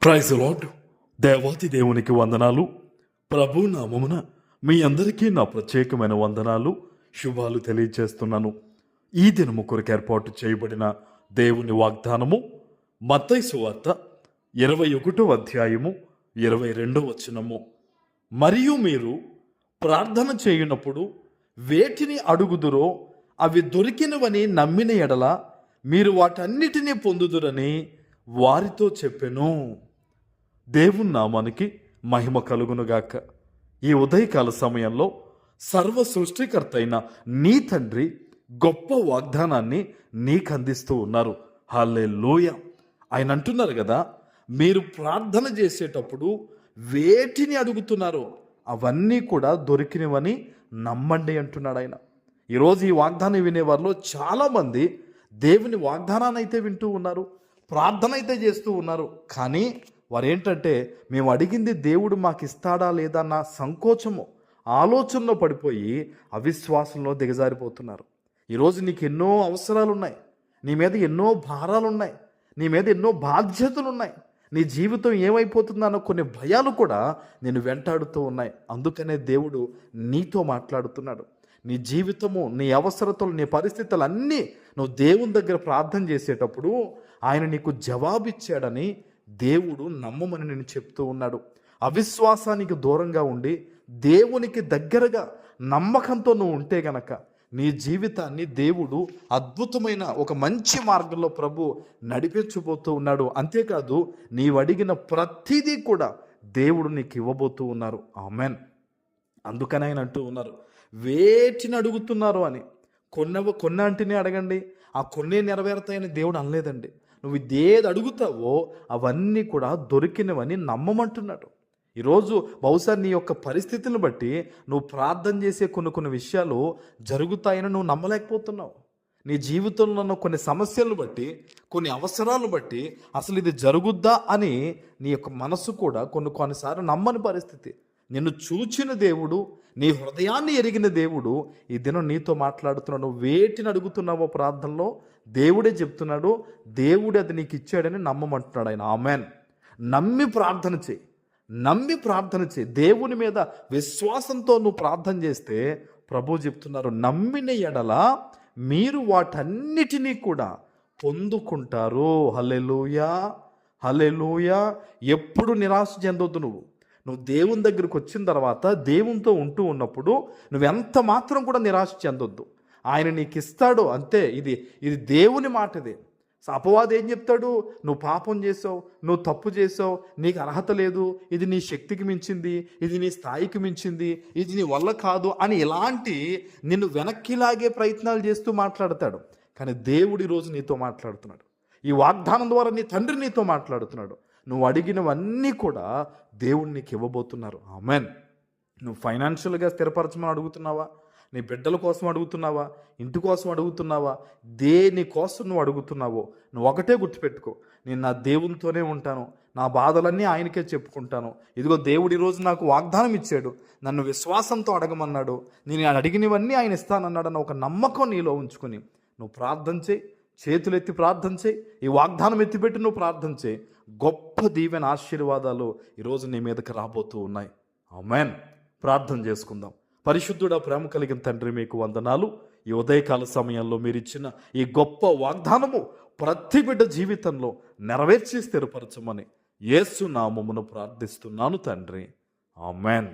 Praise lord. దేవాతి దేవునికి వందనాలు. ప్రభు నామమున మీ అందరికీ నా ప్రత్యేకమైన వందనాలు, శుభాలు తెలియజేస్తున్నాను. ఈ దినము కొరకు ఏర్పాటు చేయబడిన దేవుని వాగ్దానము మత్తయి సువార్త 21వ అధ్యాయము 22వ వచనము. మరియు మీరు ప్రార్థన చేయునప్పుడు వేటిని అడుగుదురో అవి దొరికినవని నమ్మిన ఎడల మీరు వాటన్నిటినీ పొందుదురని వారితో చెప్పెను. దేవుని నామానికి మహిమ కలుగునుగాక. ఈ ఉదయకాల సమయంలో సర్వ సృష్టికర్త అయిన నీ తండ్రి గొప్ప వాగ్దానాన్ని నీకు అందిస్తూ ఉన్నారు. హల్లెలూయా. ఆయన అంటున్నారు కదా, మీరు ప్రార్థన చేసేటప్పుడు వేటిని అడుగుతున్నారో అవన్నీ కూడా దొరికినవని నమ్మండి అంటున్నాడు ఆయన. ఈరోజు ఈ వాగ్దానం వినేవారిలో చాలామంది దేవుని వాగ్దానాన్ని అయితే వింటూ ఉన్నారు, ప్రార్థన అయితే చేస్తూ ఉన్నారు. కానీ వారు ఏంటంటే, మేము అడిగింది దేవుడు మాకు ఇస్తాడా లేదా అన్న సంకోచము, ఆలోచనలో పడిపోయి అవిశ్వాసంలో దిగజారిపోతున్నారు. ఈరోజు నీకు ఎన్నో అవసరాలు ఉన్నాయి, నీ మీద ఎన్నో భారాలు ఉన్నాయి, నీ మీద ఎన్నో బాధ్యతలు ఉన్నాయి. నీ జీవితం ఏమైపోతుందన్న కొన్ని భయాలు కూడా నేను వెంటాడుతూ ఉన్నాయి. అందుకనే దేవుడు నీతో మాట్లాడుతున్నాడు. నీ జీవితము, నీ అవసరతలు, నీ పరిస్థితులు అన్నీ నువ్వు దేవుని దగ్గర ప్రార్థన చేసేటప్పుడు ఆయన నీకు జవాబిచ్చాడని దేవుడు నమ్మమని నేను చెప్తూ ఉన్నాడు. అవిశ్వాసానికి దూరంగా ఉండి దేవునికి దగ్గరగా నమ్మకంతో నువ్వు ఉంటే గనక నీ జీవితాన్ని దేవుడు అద్భుతమైన ఒక మంచి మార్గంలో ప్రభు నడిపించబోతూ ఉన్నాడు. అంతేకాదు, నీవు అడిగిన ప్రతిదీ కూడా దేవుడు నీకు ఇవ్వబోతూ ఉన్నారు. ఆమెన్. అందుకని ఆయన అంటూ ఉన్నారు, వేటిని అడుగుతున్నారు అని. కొన్ని అంటేనే అడగండి, ఆ కొన్ని నెరవేరుతాయని దేవుడు అనలేదండి. నువ్వు ఇదేది అడుగుతావో అవన్నీ కూడా దొరికినవని నమ్మమంటున్నాడు. ఈరోజు బహుశా నీ యొక్క పరిస్థితిని బట్టి నువ్వు ప్రార్థన చేసే కొన్ని విషయాలు జరుగుతాయని నువ్వు నమ్మలేకపోతున్నావు. నీ జీవితంలో ఉన్న కొన్ని సమస్యలను బట్టి, కొన్ని అవసరాలను బట్టి అసలు ఇది జరుగుద్దా అని నీ యొక్క మనసు కూడా కొన్నిసార్లు నమ్మని పరిస్థితి. నిన్ను చూచిన దేవుడు, నీ హృదయాన్ని ఎరిగిన దేవుడు ఈ దినం నీతో మాట్లాడుతున్నాడు. వేటిని అడుగుతున్నావో ప్రార్థనలో దేవుడే చెప్తున్నాడు. దేవుడు అది నీకు ఇచ్చాడని నమ్మమంటున్నాడు ఆయన. ఆమెన్. నమ్మి ప్రార్థన చేయి. దేవుని మీద విశ్వాసంతో నువ్వు ప్రార్థన చేస్తే ప్రభు చెప్తున్నారు, నమ్మిన ఎడల మీరు వాటన్నిటినీ కూడా పొందుకుంటారు. హల్లెలూయా, హల్లెలూయా. ఎప్పుడు నిరాశ చెందొద్దు. నువ్వు దేవుని దగ్గరికి వచ్చిన తర్వాత దేవునితో ఉంటూ ఉన్నప్పుడు నువ్వెంత మాత్రం కూడా నిరాశ చెందొద్దు. ఆయన నీకు ఇస్తాడు అంతే. ఇది దేవుని మాట. ఇది అపవాది ఏం చెప్తాడు, నువ్వు పాపం చేసావు, నువ్వు తప్పు చేసావు, నీకు అర్హత లేదు, ఇది నీ శక్తికి మించింది, ఇది నీ స్థాయికి మించింది, ఇది నీ వల్ల కాదు అని ఇలాంటి నిన్ను వెనక్కిలాగే ప్రయత్నాలు చేస్తూ మాట్లాడతాడు. కానీ దేవుడు ఈరోజు నీతో మాట్లాడుతున్నాడు. ఈ వాగ్దానం ద్వారా నీ తండ్రి నీతో మాట్లాడుతున్నాడు. నువ్వు అడిగినవన్నీ కూడా దేవుడు నీకు ఇవ్వబోతున్నారు. ఆమెన్. నువ్వు ఫైనాన్షియల్గా స్థిరపరచమని అడుగుతున్నావా? నీ బిడ్డల కోసం అడుగుతున్నావా? ఇంటి కోసం అడుగుతున్నావా? దేని కోసం నువ్వు అడుగుతున్నావో నువ్వు ఒకటే గుర్తుపెట్టుకో, నేను నా దేవునితోనే ఉంటాను, నా బాధలన్నీ ఆయనకే చెప్పుకుంటాను. ఇదిగో దేవుడు ఈరోజు నాకు వాగ్దానం ఇచ్చాడు, నన్ను విశ్వాసంతో అడగమన్నాడు, నేను అడిగినవన్నీ ఆయన ఇస్తానన్నాడన్న ఒక నమ్మకం నీలో ఉంచుకొని నువ్వు ప్రార్థన చేయి. చేతులెత్తి ప్రార్థన చేయి. ఈ వాగ్దానం ఎత్తిపెట్టి నువ్వు ప్రార్థన చేయి. గొప్ప దీవెన, ఆశీర్వాదాలు ఈరోజు నీ మీదకి రాబోతూ ఉన్నాయి. ఆమెన్. ప్రార్థన చేసుకుందాం. పరిశుద్ధుడా, ప్రేమ కలిగిన తండ్రి, మీకు వందనాలు. ఈ ఉదయకాల సమయంలో మీరు ఇచ్చిన ఈ గొప్ప వాగ్దానము ప్రతి బిడ్డ జీవితంలో నెరవేర్చి స్థిరపరచమని యేసు నామమున ప్రార్థిస్తున్నాను తండ్రి. ఆమెన్.